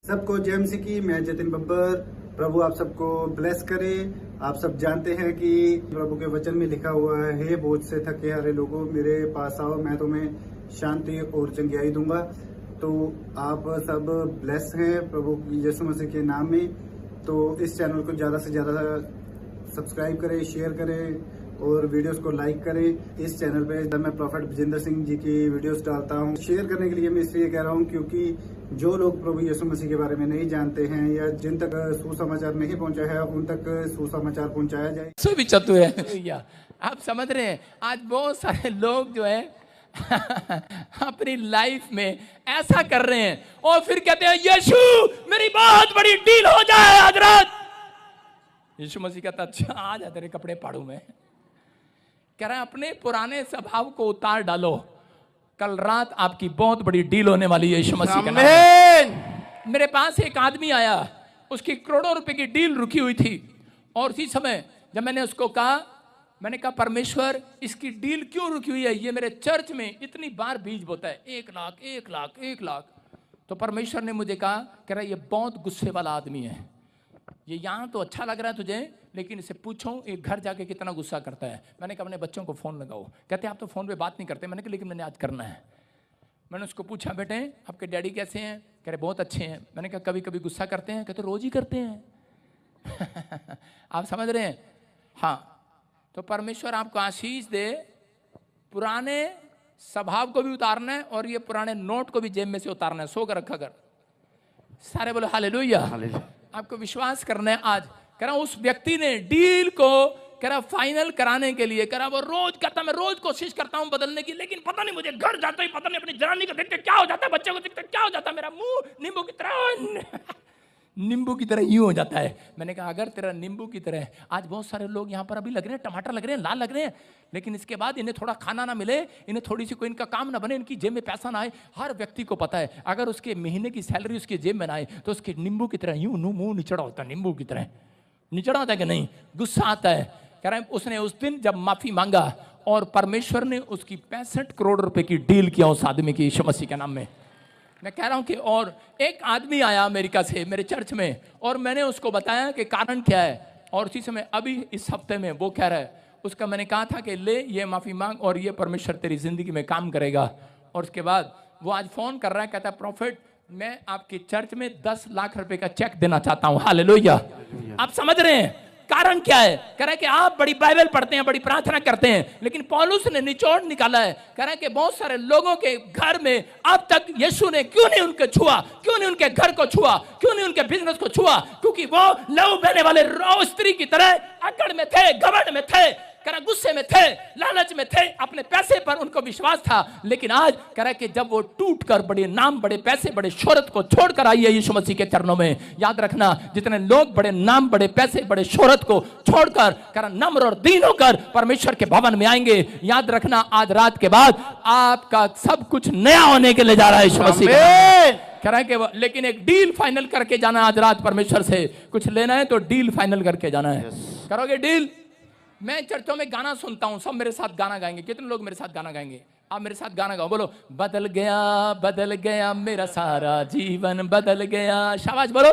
सबको जय मसीह की। मैं जतिन बब्बर। प्रभु आप सबको ब्लेस करे। आप सब जानते हैं कि प्रभु के वचन में लिखा हुआ है, हे बोझ से थके हारे लोगों मेरे पास आओ, मैं तुम्हें शांति और चंगियाई दूंगा। तो आप सब ब्लेस हैं प्रभु यीशु मसीह के नाम में। तो इस चैनल को ज़्यादा से ज़्यादा सब्सक्राइब करें, शेयर करें और वीडियोस को लाइक करें। इस चैनल पे मैं प्रॉफेट विजेंद्र सिंह जी की वीडियोस डालता हूं। शेयर करने के लिए मैं इसलिए कह रहा हूं क्योंकि जो लोग प्रभु यीशु मसीह के बारे में नहीं जानते हैं या जिन तक सुसमाचार नहीं पहुंचा है, उन तक सुसमाचार पहुंचाया जाए। सो भी चतुर है। आप समझ रहे हैं, आज बहुत सारे लोग जो है अपनी लाइफ में ऐसा कर रहे हैं और फिर कहते हैं यीशु मेरी बहुत बड़ी डील हो जाए आज रात। यीशु मसीह कहता अच्छा आ जा तेरे कपड़े पाड़ू में। कह रहा है अपने पुराने स्वभाव को उतार डालो, कल रात आपकी बहुत बड़ी डील होने वाली है यीशु मसीह के नाम में। मेरे पास एक आदमी आया, उसकी करोड़ों रुपए की डील रुकी हुई थी और उसी समय जब मैंने उसको कहा, मैंने कहा परमेश्वर इसकी डील क्यों रुकी हुई है, ये मेरे चर्च में इतनी बार बीज बोता है 1 लाख 1 लाख 1 लाख। तो परमेश्वर ने मुझे कहा, कह रहा ये बहुत गुस्से वाला आदमी है, ये यहाँ तो अच्छा लग रहा है तुझे लेकिन इसे पूछो एक घर जाके कितना गुस्सा करता है। मैंने कहा अपने बच्चों को फ़ोन लगाओ। कहते आप तो फ़ोन पे बात नहीं करते। मैंने कहा लेकिन मैंने आज करना है। मैंने उसको पूछा बेटे आपके डैडी कैसे हैं? कह रहे बहुत अच्छे हैं। मैंने कहा कभी कभी गुस्सा करते हैं? कहते रोज़ ही करते हैं। आप समझ रहे हैं? हाँ, तो परमेश्वर आपको आशीष दे। पुराने स्वभाव को भी उतारना है और ये पुराने नोट को भी जेब में से उतारना है। सो कर रखा कर। सारे बोलो हालेलुया। आपको विश्वास करना है आज। कह रहा उस व्यक्ति ने डील को कह रहा फाइनल कराने के लिए, कह रहा वो रोज कहता मैं रोज कोशिश करता हूं बदलने की, लेकिन पता नहीं मुझे घर जाता ही पता नहीं अपनी जनानी को देखते क्या हो जाता है, बच्चे को देखते क्या हो जाता है, मेरा मुंह नींबू की तरह नींबू की तरह यूं हो जाता है। मैंने कहा अगर तेरा नींबू की तरह, आज बहुत सारे लोग यहाँ पर अभी लग रहे हैं, टमाटर लग रहे हैं, लाल लग रहे हैं, लेकिन इसके बाद इन्हें थोड़ा खाना ना मिले, इन्हें थोड़ी सी कोई इनका काम ना बने, इनकी जेब में पैसा ना आए। हर व्यक्ति को पता है अगर उसके महीने की सैलरी उसकी जेब में ना आए तो उसके नींबू की तरह यूं मुंह निचड़ा होता है, नींबू की तरह निचड़ा होता है कि नहीं, गुस्सा आता है। कह रहा है उसने उस दिन जब माफी मांगा और परमेश्वर ने उसकी 65 करोड़ रुपए की डील किया उस आदमी की यीशु मसीह के नाम में। मैं कह रहा हूं कि और एक आदमी आया अमेरिका से मेरे चर्च में और मैंने उसको बताया कि कारण क्या है, और उसी समय अभी इस हफ्ते में वो कह रहा है, उसका मैंने कहा था कि ले ये माफी मांग और ये परमेश्वर तेरी जिंदगी में काम करेगा। और उसके बाद वो आज फोन कर रहा है, कहता है प्रॉफिट मैं आपकी चर्च में 10 लाख रुपए का चेक देना चाहता हूं। हालेलुया। आप समझ रहे हैं कारण क्या है? कह रहा है कि आप बड़ी बाइबल पढ़ते हैं, बड़ी प्रार्थना करते हैं, लेकिन पौलुस ने निचोड़ निकाला है। कह रहा है कि बहुत सारे लोगों के घर में अब तक यीशु ने क्यों नहीं उनके छुआ, क्यों नहीं उनके घर को छुआ, क्यों नहीं उनके बिजनेस को छुआ, क्योंकि वो लहू बहने वाले रौ स्त्री की तरह अकड़ में थे, घमंड में थे, कह रहा गुस्से में थे, लालच में थे, अपने पैसे पर उनको विश्वास था। लेकिन आज कह रहा कि जब वो टूट कर बड़े नाम, बड़े पैसे, बड़े शोहरत को छोड़कर आई है यीशु मसीह के चरणों में, याद रखना जितने लोग बड़े नाम, बड़े पैसे, बड़े शोहरत को छोड़कर कह रहा नम्र और दीन होकर परमेश्वर के भवन में आएंगे, याद रखना आज रात के बाद आपका सब कुछ नया होने के लिए जा रहा है यीशु मसीह। कह रहा है कि लेकिन एक डील फाइनल करके जाना आज रात परमेश्वर से। कुछ लेना है तो डील फाइनल करके जाना है। करोगे डील? मैं चर्चों में गाना सुनता हूं, सब मेरे साथ गाना गाएंगे। कितने लोग मेरे साथ गाना गाएंगे? आप मेरे साथ गाना गाओ, बोलो बदल गया मेरा सारा जीवन बदल गया। शाबाश बोलो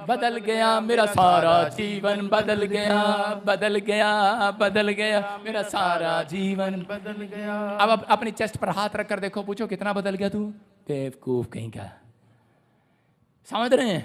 बदल गया मेरा सारा जीवन बदल गया, बदल गया बदल गया मेरा सारा जीवन बदल गया। अब अपनी चेस्ट पर हाथ रखकर देखो, पूछो कितना बदल गया तू? बेवकूफ कहीं का। समझ रहे हैं?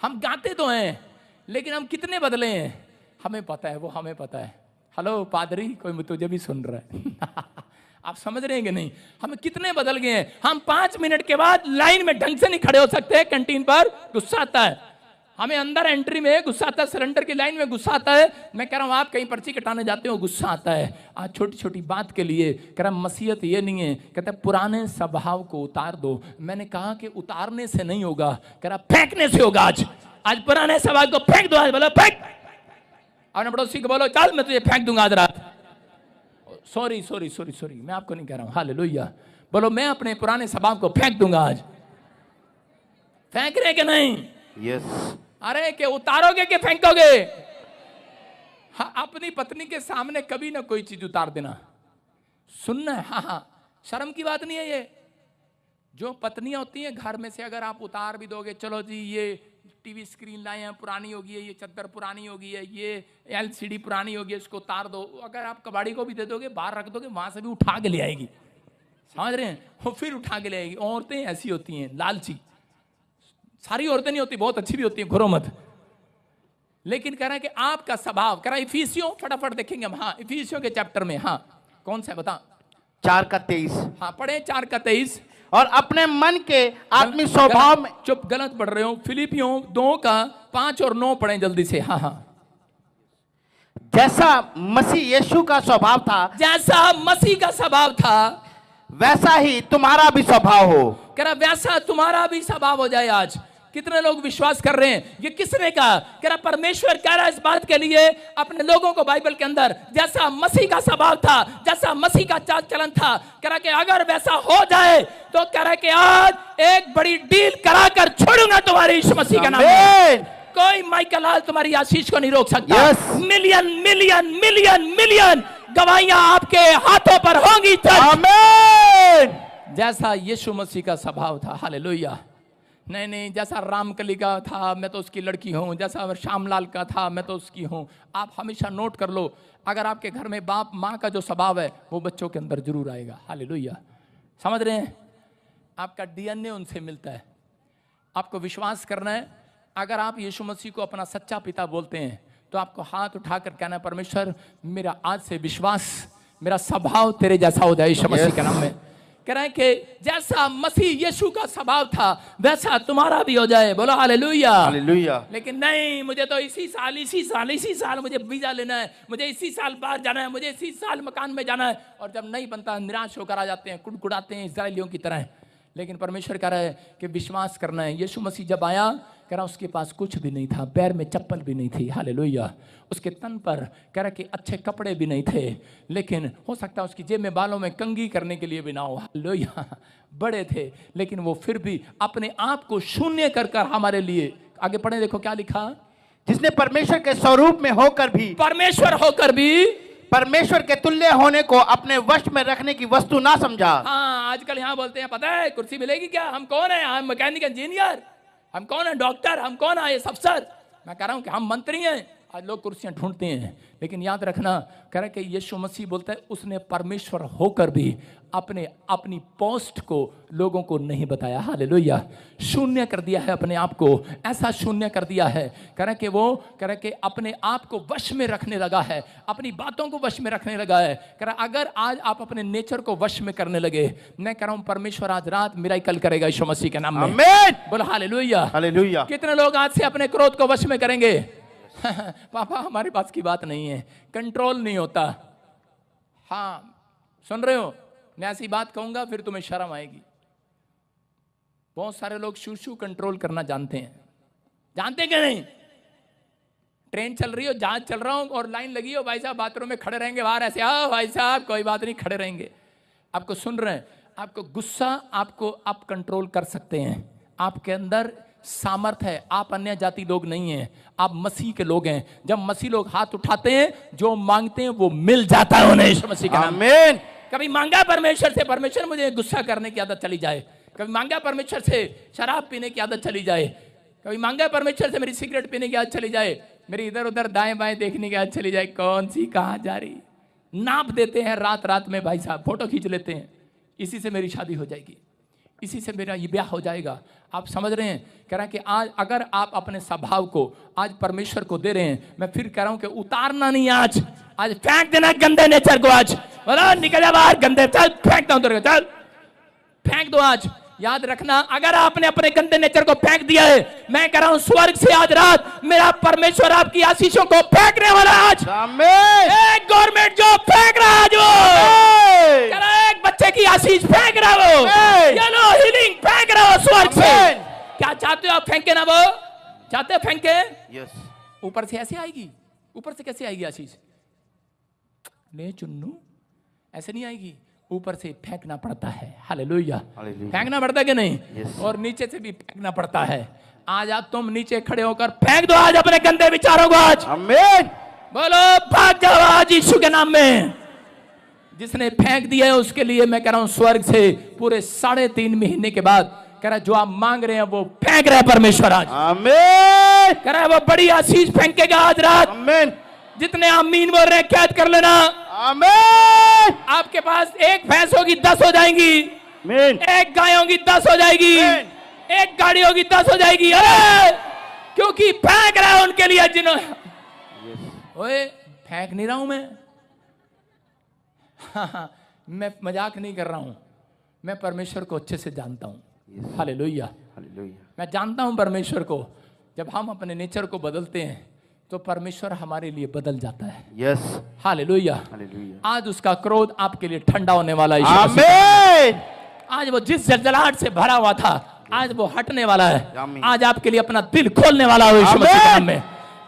हम गाते तो हैं लेकिन हम कितने बदले हैं हमें पता है, वो हमें पता है। हेलो पादरी, कोई तुझे भी सुन रहा है। आप समझ रहे हैं कि नहीं? हम कितने बदल गए हैं। हम 5 मिनट के बाद लाइन में ढंग से नहीं खड़े हो सकते, कैंटीन पर गुस्सा आता है हमें, अंदर एंट्री में गुस्सा आता है, सिलेंडर की लाइन में गुस्सा आता है। मैं कह रहा हूं आप कहीं पर्ची कटाने जाते हो गुस्सा आता है। आज छोटी छोटी बात के लिए कह रहा मसीहत ये नहीं है, कहता है पुराने स्वभाव को उतार दो। मैंने कहा कि उतारने से नहीं होगा, कह रहा फेंकने से होगा। आज पुराने स्वभाव को फेंक दो। आज बोलो फेंक। अपने पड़ोसी को बोलो चल मैं तुझे फेंक दूंगा आज रात। सॉरी सॉरी सॉरी सॉरी, मैं आपको नहीं कह रहा हूं। हालेलुया। बोलो मैं अपने पुराने स्वभाव को फेंक दूंगा आज। फेंक रहे कि नहीं? यस। अरे के उतारोगे कि फेंकोगे? हाँ, अपनी पत्नी के सामने कभी ना कोई चीज उतार देना, सुनना है। हाँ हाँ, शर्म की बात नहीं है ये। जो पत्नियां होती हैं घर में से अगर आप उतार भी दोगे, चलो जी ये टीवी स्क्रीन लाए हैं पुरानी होगी है, ये चद्दर पुरानी होगी है, ये एलसीडी पुरानी होगी है, इसको उतार दो, अगर आप कबाड़ी को भी दे दोगे, बाहर रख दोगे, वहां से भी उठा के ले आएगी। समझ रहे हैं? वो फिर उठा के ले आएगी। औरतें ऐसी होती हैं, लालची। सारी औरतें नहीं होती, बहुत अच्छी भी होती हैं, घुरो मत। लेकिन कह रहा है कि आपका स्वभाव, कह रहा है इफिसियों, फटाफट देखेंगे हम। हाँ, इफिसियों के चैप्टर में, हाँ कौन सा है बता? 4:23। हाँ पढ़े 4:23। और अपने मन के आत्मिक स्वभाव में, चुप, गलत पढ़ रहे हो। फिलिपियों 2:5 और 9 पढ़े जल्दी से। हाँ हाँ। जैसा मसीह यीशु का स्वभाव था, जैसा मसीह का स्वभाव था, वैसा ही तुम्हारा भी स्वभाव हो। कह रहा वैसा तुम्हारा भी स्वभाव हो जाए। आज कितने लोग विश्वास कर रहे हैं? ये किसने कहा? कह रहा परमेश्वर कह रहा है इस बात के लिए अपने लोगों को बाइबल के अंदर, जैसा मसीह का स्वभाव था, जैसा मसीह का चाल चलन था, कह रहा कि अगर वैसा हो जाए तो कह रहा कि आज एक बड़ी डील कराकर छोड़ूंगा तुम्हारे यीशु मसीह का नाम में। कोई माइकल हाल तुम्हारी आशीष को नहीं रोक सकता। मिलियन मिलियन मिलियन मिलियन गवाहियां आपके हाथों पर होंगी। जैसा यीशु मसीह का स्वभाव था। हालेलुया। नहीं नहीं, जैसा रामकली का था मैं तो उसकी लड़की हूं, जैसा श्यामलाल का था मैं तो उसकी हूं। आप हमेशा नोट कर लो, अगर आपके घर में बाप माँ का जो स्वभाव है वो बच्चों के अंदर जरूर आएगा। हालेलुया। समझ रहे हैं? आपका डीएनए उनसे मिलता है। आपको विश्वास करना है। अगर आप यीशु मसीह को अपना सच्चा पिता बोलते हैं तो आपको हाथ उठाकर कहना है, परमेश्वर मेरा आज से विश्वास, मेरा स्वभाव तेरे जैसा हो जाए यीशु मसीह के नाम में। कह रहे हैं कि जैसा मसीह यीशु का स्वभाव था वैसा तुम्हारा भी हो जाए। बोलो हालेलुया। हालेलुया। लेकिन नहीं, मुझे तो इसी साल मुझे वीजा लेना है, मुझे इसी साल बाहर जाना है, मुझे इसी साल मकान में जाना है, और जब नहीं बनता निराश होकर आ जाते हैं, कुड़कुड़ाते हैं इस्राएलियों की तरह। लेकिन परमेश्वर कह रहा है कि विश्वास करना है। यीशु मसीह जब आया, कह रहा उसके पास कुछ भी नहीं था, पैर में चप्पल भी नहीं थी। हालेलुया। उसके तन पर कह रहा कि अच्छे कपड़े भी नहीं थे, लेकिन हो सकता है उसकी जेब में बालों में कंघी करने के लिए भी ना हो। हालेलुया। बड़े थे, लेकिन वो फिर भी अपने आप को शून्य कर कर हमारे लिए, आगे पढ़े देखो क्या लिखा, जिसने परमेश्वर के स्वरूप में होकर भी, परमेश्वर होकर भी परमेश्वर के तुल्य होने को अपने वश में रखने की वस्तु ना समझा। हाँ, आजकल यहाँ बोलते हैं पता है कुर्सी मिलेगी क्या, हम कौन है, हम मैकेनिक इंजीनियर, हम कौन है डॉक्टर, हम कौन है आईएएस अफसर। मैं कह रहा हूँ कि हम मंत्री हैं। आज लोग कुर्सियां ढूंढते हैं, लेकिन याद रखना, कह रहा कि यीशु मसीह बोलता है उसने परमेश्वर होकर भी अपनी पोस्ट को लोगों को नहीं बताया। हालेलुया। शून्य कर दिया है अपने आप को, ऐसा शून्य कर दिया है। कह रहा कि वो कह रहा कि अपने आप को वश में रखने लगा है, अपनी बातों को वश में रखने लगा है। कह रहा अगर आज आप अपने नेचर को वश में करने लगे, मैं कह रहा हूं परमेश्वर आज रात मिराकल करेगा यीशु मसीह के नाम में। आमीन। बोलो हालेलुया। हालेलुया। कितने लोग आज से अपने क्रोध को वश में करेंगे? पापा हमारे पास की बात नहीं है, कंट्रोल नहीं होता। हाँ सुन रहे हो, मैं ऐसी बात कहूंगा फिर तुम्हें शर्म आएगी। बहुत सारे लोग शू कंट्रोल करना जानते हैं, जानते क्या नहीं? ट्रेन चल रही हो, जहाज चल रहा हो और लाइन लगी हो, भाई साहब बाथरूम में खड़े रहेंगे बाहर ऐसे, आओ भाई साहब कोई बात नहीं, खड़े रहेंगे। आपको सुन रहे हैं, आपको गुस्सा आपको आप कंट्रोल कर सकते हैं, आपके अंदर सामर्थ है। आप अन्य जाति लोग नहीं हैं, आप मसीह के लोग हैं। जब मसीह लोग हाथ उठाते हैं, जो मांगते हैं वो मिल जाता है उन्हें यीशु मसीह के नाम में। आमीन। कभी मांगा परमेश्वर से, परमेश्वर मुझे गुस्सा करने की आदत चली जाए। कभी मांगा परमेश्वर से शराब पीने की आदत चली जाए। कभी मांगा परमेश्वर से मेरी सिगरेट पीने की आदत चली जाए, मेरी इधर उधर दाएं बाएं देखने की आदत चली जाए, कौन सी कहाँ जा रही। नाप देते हैं रात रात में, भाई साहब फोटो खींच लेते हैं, इसी से मेरी शादी हो जाएगी, इसी से मेरा ये ब्याह हो जाएगा। आप समझ रहे हैं? कह रहा है कि आज अगर आप अपने स्वभाव को आज परमेश्वर को दे रहे हैं, मैं फिर कह रहा हूं कि उतारना नहीं, आज फेंक देना गंदे नेचर को। आज बोला निकल जा बाहर गंदे, चल फेंक दो, चल फेंक दो। आज याद रखना, अगर आपने अपने गंदे नेचर को फेंक दिया है, मैं कह रहा हूं स्वर्ग से आज रात मेरा परमेश्वर आपकी आशीषों को फेंकने वाला। आज आमीन। एक गवर्नमेंट जॉब फेंक रहा है, जो कह रहा है एक बच्चे की आशीष फेंक रहा है, वो चलो हीलिंग फेंक रहा हो स्वर्ग से। क्या चाहते हो आप फेंके ना? वो चाहते हो फेंके? यस। ऊपर से ऐसे आएगी, ऊपर से कैसे आएगी आशीष? ले चुन्नू, ऐसे नहीं आएगी, ऊपर से फेंकना पड़ता है। हालेलुया। फेंकना पड़ता है कि नहीं? yes. और नीचे से भी फेंकना पड़ता है। आज आप तुम नीचे खड़े होकर फेंक दो आज अपने गंदे विचारों को। आज आमीन। बोलो भाग जाओ आज यीशु के नाम में। जिसने फेंक दिया है उसके लिए मैं कह रहा हूं स्वर्ग से पूरे 3.5 महीने के बाद कह रहा है जो आप मांग रहे हैं वो फेंक रहे हैं परमेश्वर आज। आमीन। कह रहा है वो बड़ी आशीष फेंकेगा आज रात। आमीन। जितने आमीन बोल रहे हैं कैद कर लेना। आमीन। आपके पास एक भैंस होगी 10 हो जाएंगी, आमीन। एक गाय होगी 10 हो जाएगी, एक गाड़ी होगी 10 हो जाएगी। अरे क्योंकि फेंक रहा है उनके लिए जिन्होंने ओए फेंक नहीं रहा हूं मैं। हाँ, मैं मजाक नहीं कर रहा हूं, मैं परमेश्वर को अच्छे से जानता हूं। हालेलुया। हालेलुया। मैं जानता हूं परमेश्वर को। जब हम अपने नेचर को बदलते हैं तो परमेश्वर हमारे लिए बदल जाता है। यस। हालेलुया। हालेलुया। आज उसका क्रोध आपके लिए ठंडा होने वाला है। आमीन। आज वो जिस जलजलाहट से भरा हुआ था आज वो हटने वाला है। आमीन। आज आपके लिए अपना दिल खोलने वाला है यीशु मसीह के आमीन। नाम में।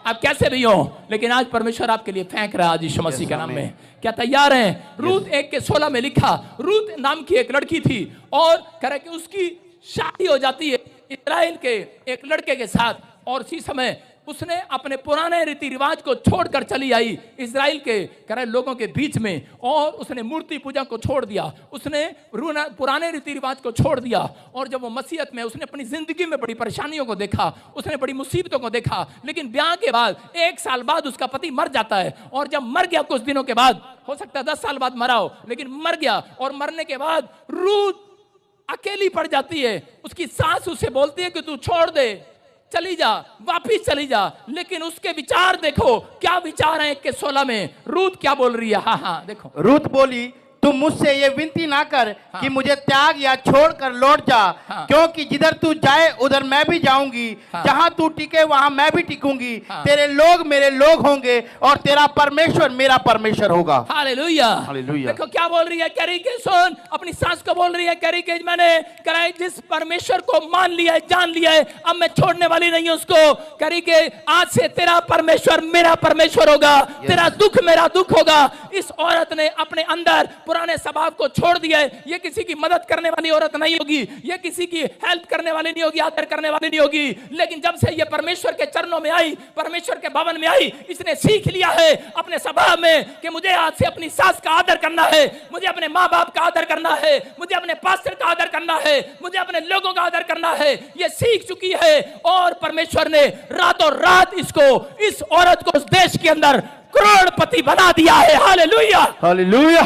आप कैसे भी हो लेकिन आज परमेश्वर आपके लिए फेंक रहा है आज यीशु मसीह के नाम में। क्या तैयार हैं? रूत 1:16 में लिखा, रूत नाम की एक लड़की थी और कह रहा कि उसकी शादी हो जाती है इस्राएल के एक लड़के के साथ और उसी समय उसने अपने पुराने रीति रिवाज को छोड़कर चली आई इजराइल के कह रहे लोगों के बीच में और उसने मूर्ति पूजा को छोड़ दिया। उसने पुराने रीति रिवाज को छोड़ दिया और जब वो मसीहत में उसने अपनी जिंदगी में बड़ी परेशानियों को देखा, उसने बड़ी मुसीबतों को देखा। लेकिन ब्याह के बाद 1 साल बाद उसका पति मर जाता है और जब मर गया कुछ दिनों के बाद, हो सकता है 10 साल बाद मरा हो, लेकिन मर गया और मरने के बाद रूत अकेली पड़ जाती है। उसकी सास उसे बोलती है कि तू छोड़ दे, चली जा, वापिस चली जा। लेकिन उसके विचार देखो, क्या विचार है 1:16 में। रूत क्या बोल रही है? हाँ देखो। रूत बोली, तुम मुझसे ये विनती ना कर कि मुझे त्याग या छोड़कर लौट जा, क्योंकि जिधर तू जाए उधर मैं भी जाऊंगी, जहां तू टिके वहां मैं भी टिकूंगी। तेरे लोग मेरे लोग होंगे और तेरा परमेश्वर मेरा परमेश्वर होगा। हालेलुया। हालेलुया। देखो क्या बोल रही है, कह रही कि सुन, अपनी सास को बोल रही है, कह रही कि मैंने कराई जिस परमेश्वर को मान लिया है, जान लिया है, अब मैं छोड़ने वाली नहीं हूं उसको। कह रही कि आज से तेरा परमेश्वर मेरा परमेश्वर होगा, तेरा दुख मेरा दुख होगा। इस औरत ने अपने अंदर पुराने स्वभाव को छोड़ दिया है। ये किसी की मदद करने वाली औरत नहीं होगी, ये किसी की हेल्प करने वाली नहीं होगी, आदर करने वाली नहीं होगी। लेकिन जब से ये परमेश्वर के चरणों में आई, परमेश्वर के भवन में आई, इसने सीख लिया है अपने स्वभाव में कि मुझे आज से अपनी सास का आदर करना है, मुझे अपने माँ बाप का आदर करना है, मुझे अपने पास्टर का आदर करना है, मुझे अपने लोगों का आदर करना है। ये सीख चुकी है और परमेश्वर ने रातों रात इसको, इस औरत को उस देश के अंदर करोड़पति बना दिया है। हालेलुया। हालेलुया।